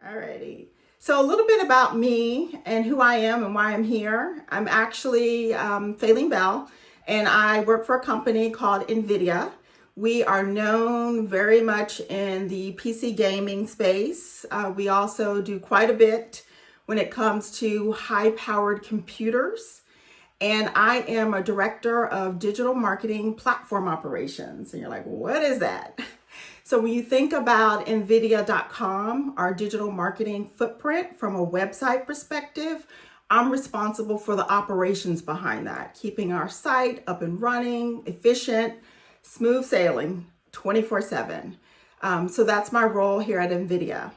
Alrighty. So a little bit about me and who I am and why I'm here. I'm actually Faylene Bell, and I work for a company called Nvidia. We are known very much in the PC gaming space. We also do quite a bit when it comes to high-powered computers. And I am a director of digital marketing platform operations. And you're like, what is that? So when you think about Nvidia.com, our digital marketing footprint from a website perspective, I'm responsible for the operations behind that, keeping our site up and running, efficient, smooth sailing, 24/7. So that's my role here at Nvidia.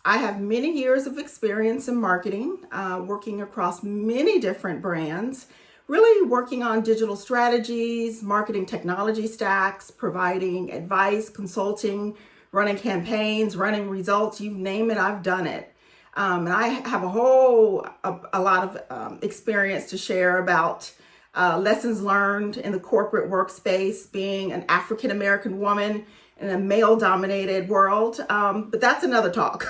I have many years of experience in marketing, working across many different brands, really working on digital strategies, marketing technology stacks, providing advice, consulting, running campaigns, running results, you name it, I've done it. And I have a lot of experience to share about lessons learned in the corporate workspace, being an African-American woman in a male-dominated world, but that's another talk.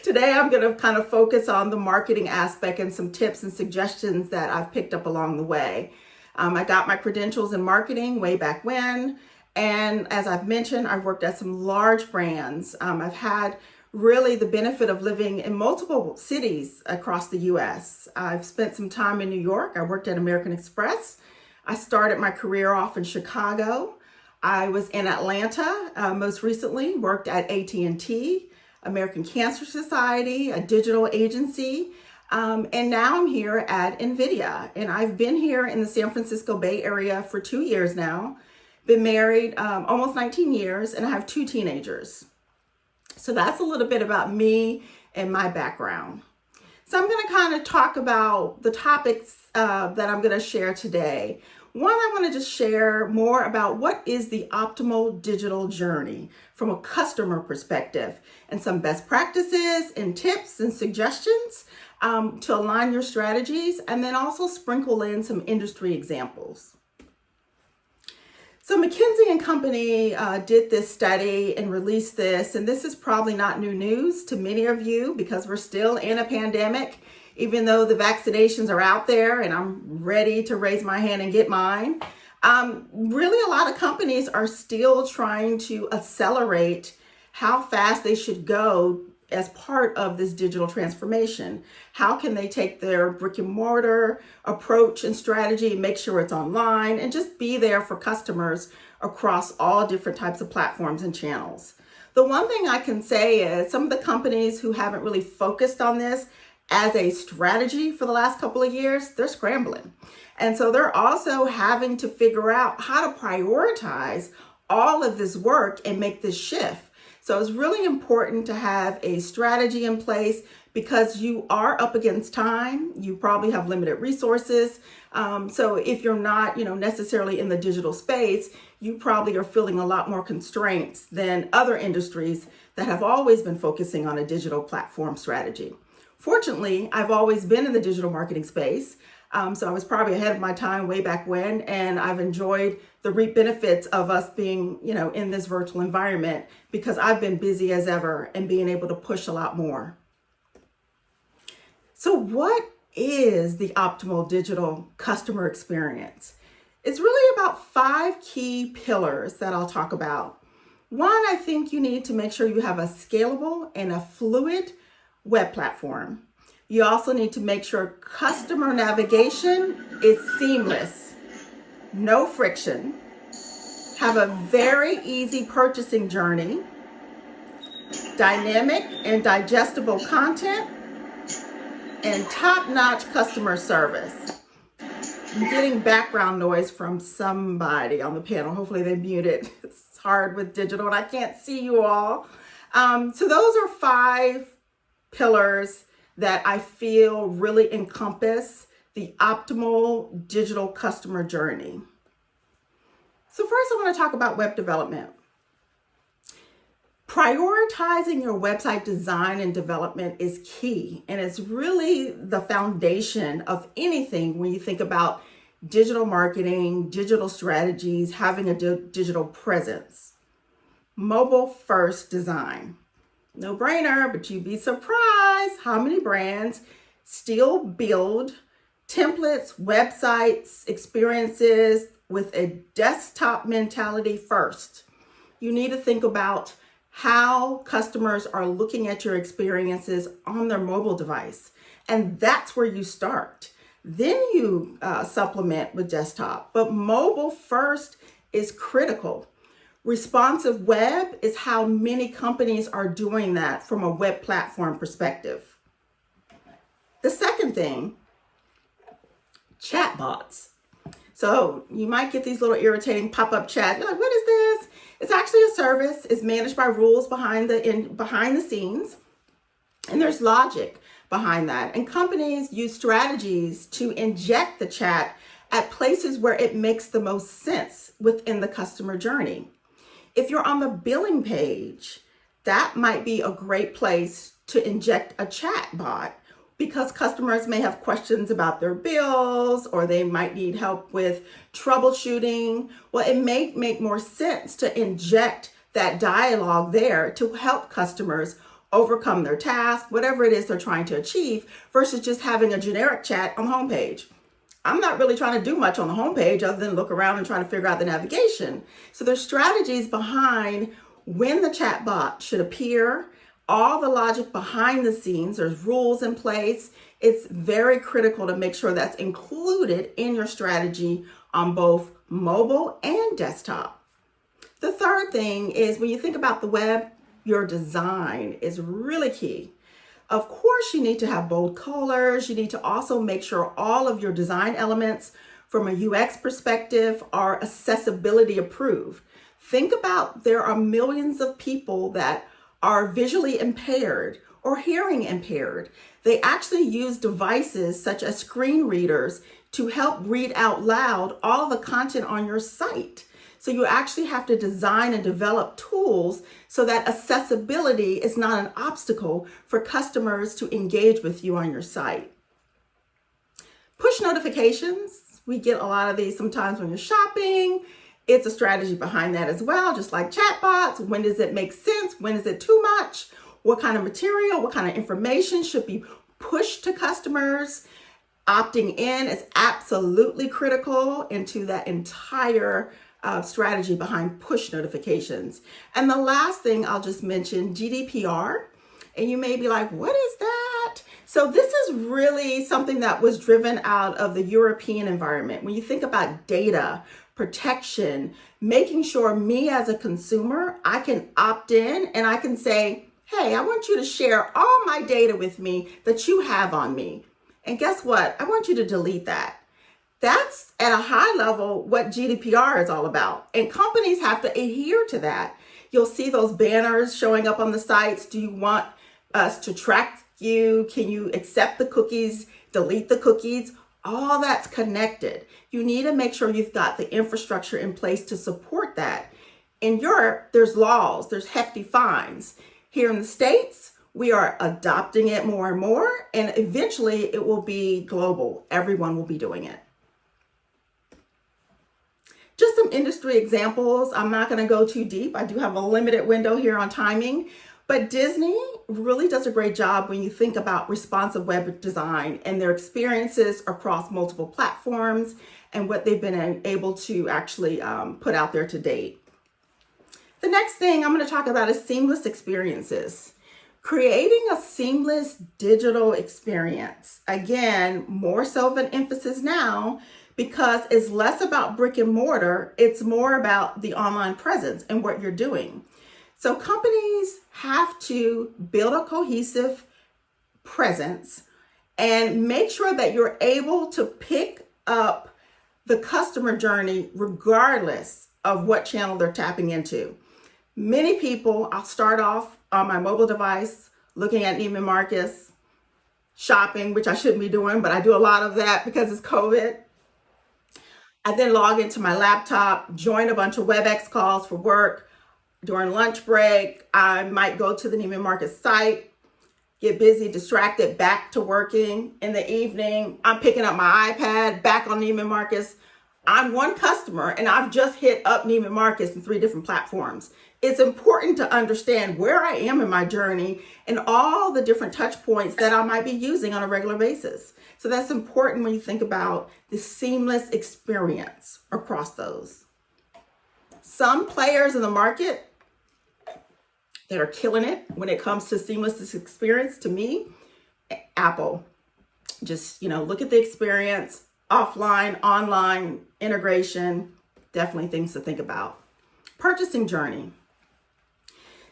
Today, I'm going to kind of focus on the marketing aspect and some tips and suggestions that I've picked up along the way. I got my credentials in marketing way back when, and as I've mentioned, I've worked at some large brands. I've had really the benefit of living in multiple cities across the U.S. I've spent some time in New York. I worked at American Express. I started my career off in Chicago. I was in Atlanta, most recently worked at AT&T, American Cancer Society, a digital agency, and now I'm here at Nvidia. And I've been here in the San Francisco Bay Area for 2 years now, been married almost 19 years, and I have 2 teenagers. So that's a little bit about me and my background. So I'm going to kind of talk about the topics that I'm going to share today. One, I want to just share more about what is the optimal digital journey from a customer perspective and some best practices and tips and suggestions to align your strategies, and then also sprinkle in some industry examples. So McKinsey and Company did this study and released this, and this is probably not new news to many of you because we're still in a pandemic. Even though the vaccinations are out there and I'm ready to raise my hand and get mine, really a lot of companies are still trying to accelerate how fast they should go as part of this digital transformation. How can they take their brick and mortar approach and strategy and make sure it's online and just be there for customers across all different types of platforms and channels? The one thing I can say is some of the companies who haven't really focused on this as a strategy for the last couple of years, they're scrambling. And so they're also having to figure out how to prioritize all of this work and make this shift. So it's really important to have a strategy in place because you are up against time. You probably have limited resources. So if you're not, necessarily in the digital space, you probably are feeling a lot more constraints than other industries that have always been focusing on a digital platform strategy. Fortunately, I've always been in the digital marketing space, so I was probably ahead of my time way back when, and I've enjoyed the reap benefits of us being, in this virtual environment because I've been busy as ever and being able to push a lot more. So what is the optimal digital customer experience? It's really about 5 key pillars that I'll talk about. One, I think you need to make sure you have a scalable and a fluid web platform. You also need to make sure customer navigation is seamless, no friction, have a very easy purchasing journey, dynamic and digestible content, and top-notch customer service. I'm getting background noise from somebody on the panel. Hopefully they muted. It's hard with digital and I can't see you all. So those are 5 pillars that I feel really encompass the optimal digital customer journey. So first I want to talk about web development. Prioritizing your website design and development is key, and it's really the foundation of anything when you think about digital marketing, digital strategies, having a digital presence. Mobile first design. No brainer, but you'd be surprised how many brands still build templates, websites, experiences with a desktop mentality first. You need to think about how customers are looking at your experiences on their mobile device. And that's where you start. Then you supplement with desktop. But mobile first is critical. Responsive web is how many companies are doing that from a web platform perspective. The second thing, chatbots. So you might get these little irritating pop-up chat. You're like, what is this? It's actually a service. It's managed by rules behind the scenes. And there's logic behind that. And companies use strategies to inject the chat at places where it makes the most sense within the customer journey. If you're on the billing page, that might be a great place to inject a chat bot because customers may have questions about their bills or they might need help with troubleshooting. Well, it may make more sense to inject that dialogue there to help customers overcome their task, whatever it is they're trying to achieve, versus just having a generic chat on the homepage. I'm not really trying to do much on the homepage other than look around and trying to figure out the navigation. So there's strategies behind when the chat bot should appear, all the logic behind the scenes, there's rules in place. It's very critical to make sure that's included in your strategy on both mobile and desktop. The third thing is when you think about the web, your design is really key. Of course, you need to have bold colors. You need to also make sure all of your design elements from a UX perspective are accessibility approved. Think about there are millions of people that are visually impaired or hearing impaired. They actually use devices such as screen readers to help read out loud all the content on your site. So you actually have to design and develop tools so that accessibility is not an obstacle for customers to engage with you on your site. Push notifications. We get a lot of these sometimes when you're shopping. It's a strategy behind that as well, just like chatbots. When does it make sense? When is it too much? What kind of material, what kind of information should be pushed to customers? Opting in is absolutely critical into that entire strategy behind push notifications. And the last thing I'll just mention, GDPR. And you may be like, what is that? So this is really something that was driven out of the European environment. When you think about data, protection, making sure me as a consumer, I can opt in and I can say, hey, I want you to share all my data with me that you have on me. And guess what? I want you to delete that. That's at a high level what GDPR is all about. And companies have to adhere to that. You'll see those banners showing up on the sites. Do you want us to track you? Can you accept the cookies, delete the cookies? All that's connected. You need to make sure you've got the infrastructure in place to support that. In Europe, there's laws, there's hefty fines. Here in the States, we are adopting it more and more, and eventually it will be global. Everyone will be doing it. Just some industry examples. I'm not going to go too deep. I do have a limited window here on timing, but Disney really does a great job when you think about responsive web design and their experiences across multiple platforms and what they've been able to actually put out there to date. The next thing I'm going to talk about is seamless experiences. Creating a seamless digital experience. Again, more so of an emphasis now, because it's less about brick and mortar, it's more about the online presence and what you're doing. So companies have to build a cohesive presence and make sure that you're able to pick up the customer journey regardless of what channel they're tapping into. Many people, I'll start off on my mobile device, looking at Neiman Marcus, shopping, which I shouldn't be doing, but I do a lot of that because it's COVID. I then log into my laptop, join a bunch of WebEx calls for work. During lunch break, I might go to the Neiman Marcus site, get busy, distracted, back to working. In the evening, I'm picking up my iPad, back on Neiman Marcus, I'm one customer and I've just hit up Neiman Marcus in 3 different platforms. It's important to understand where I am in my journey and all the different touch points that I might be using on a regular basis. So that's important when you think about the seamless experience across those. Some players in the market that are killing it when it comes to seamless experience, to me, Apple. Just, look at the experience, offline, online, integration, definitely things to think about. Purchasing journey.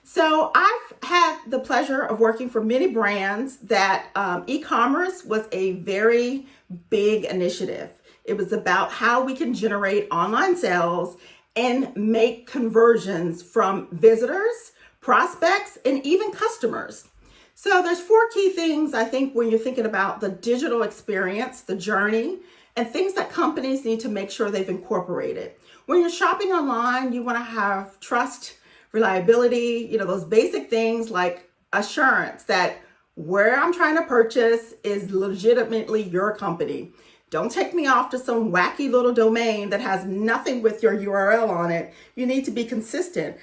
So I've had the pleasure of working for many brands that e-commerce was a very big initiative. It was about how we can generate online sales and make conversions from visitors, prospects, and even customers. So there's 4 key things, I think, when you're thinking about the digital experience, the journey, and things that companies need to make sure they've incorporated. When you're shopping online, you want to have trust, reliability, those basic things like assurance that where I'm trying to purchase is legitimately your company. Don't take me off to some wacky little domain that has nothing with your URL on it. You need to be consistent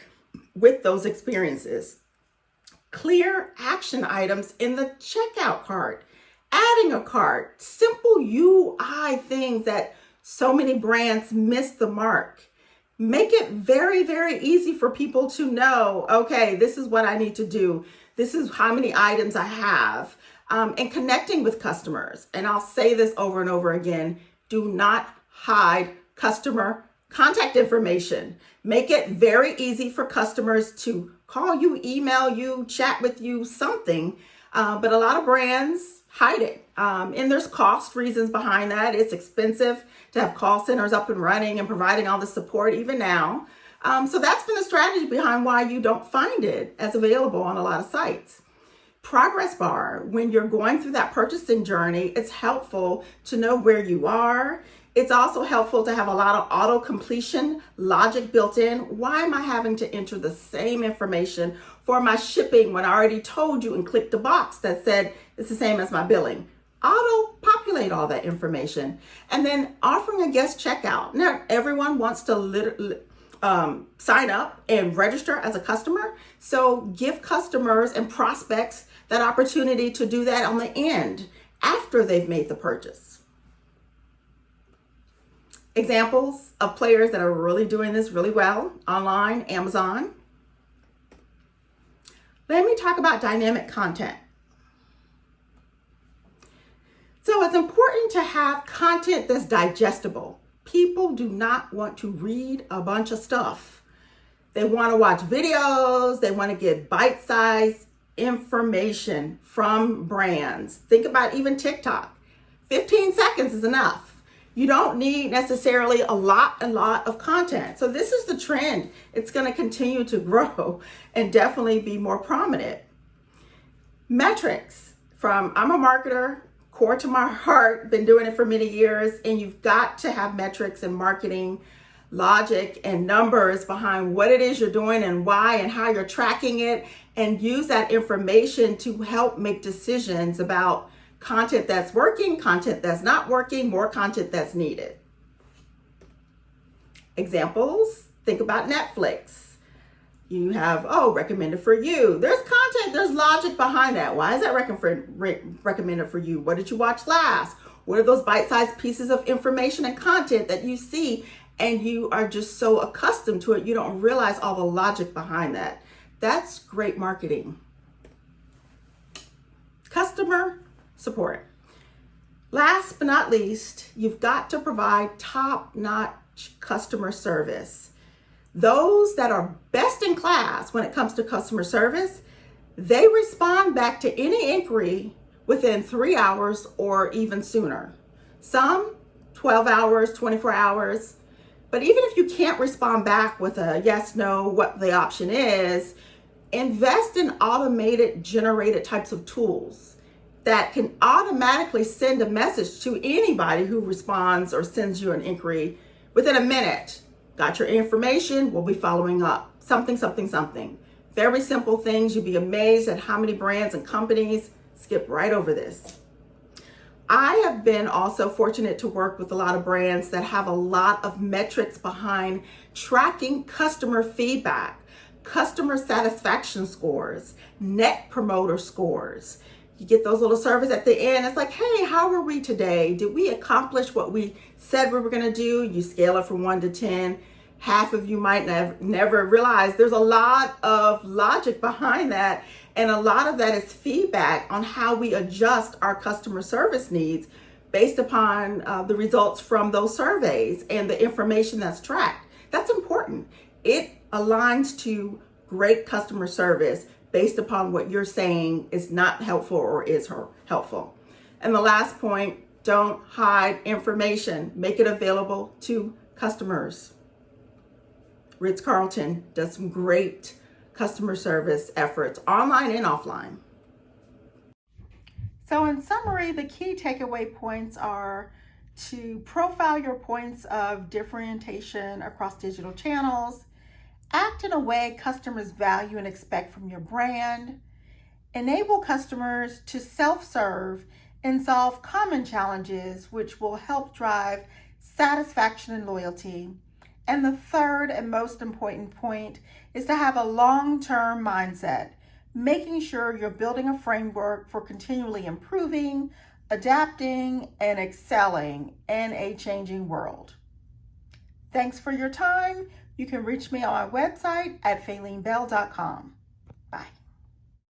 with those experiences. Clear action items in the checkout cart, adding a cart, simple UI things that so many brands miss the mark. Make it very, very easy for people to know, okay, this is what I need to do. This is how many items I have. And connecting with customers. And I'll say this over and over again, do not hide customer contact information. Make it very easy for customers to call you, email you, chat with you, something. But a lot of brands hide it. And there's cost reasons behind that. It's expensive to have call centers up and running and providing all the support even now. So that's been the strategy behind why you don't find it as available on a lot of sites. Progress bar, when you're going through that purchasing journey, it's helpful to know where you are. It's also helpful to have a lot of auto completion logic built in. Why am I having to enter the same information for my shipping when I already told you and clicked the box that said it's the same as my billing? Auto populate all that information. And then offering a guest checkout. Now, everyone wants to sign up and register as a customer. So give customers and prospects that opportunity to do that on the end after they've made the purchase. Examples of players that are really doing this really well online, Amazon. Let me talk about dynamic content. So it's important to have content that's digestible. People do not want to read a bunch of stuff. They want to watch videos. They want to get bite-sized information from brands. Think about even TikTok. 15 seconds is enough. You don't need necessarily a lot of content. So this is the trend. It's going to continue to grow and definitely be more prominent. Metrics. I'm a marketer, core to my heart, been doing it for many years, and you've got to have metrics and marketing logic and numbers behind what it is you're doing and why and how you're tracking it, and use that information to help make decisions about content that's working, content that's not working, more content that's needed. Examples, think about Netflix. You have, recommended for you. There's content, there's logic behind that. Why is that recommended for you? What did you watch last? What are those bite-sized pieces of information and content that you see and you are just so accustomed to it, you don't realize all the logic behind that? That's great marketing. Customer support. Last but not least, you've got to provide top-notch customer service. Those that are best in class when it comes to customer service, they respond back to any inquiry within 3 hours or even sooner. Some 12 hours, 24 hours. But even if you can't respond back with a yes, no, what the option is, invest in automated generated types of tools that can automatically send a message to anybody who responds or sends you an inquiry within a minute. Got your information, we'll be following up. Something. Very simple things. You'd be amazed at how many brands and companies skip right over this. I have been also fortunate to work with a lot of brands that have a lot of metrics behind tracking customer feedback, customer satisfaction scores, net promoter scores. You get those little surveys at the end. It's like, hey, how were we today? Did we accomplish what we said we were going to do? You scale it from 1 to 10. Half of you might never realize there's a lot of logic behind that. And a lot of that is feedback on how we adjust our customer service needs based upon the results from those surveys and the information that's tracked. That's important. It aligns to great customer service based upon what you're saying is not helpful or is helpful. And the last point, don't hide information. Make it available to customers. Ritz-Carlton does some great customer service efforts, online and offline. So in summary, the key takeaway points are to profile your points of differentiation across digital channels, act in a way customers value and expect from your brand, enable customers to self-serve and solve common challenges, which will help drive satisfaction and loyalty. And the third and most important point is to have a long-term mindset, making sure you're building a framework for continually improving, adapting, and excelling in a changing world. Thanks for your time. You can reach me on my website at faylenebell.com.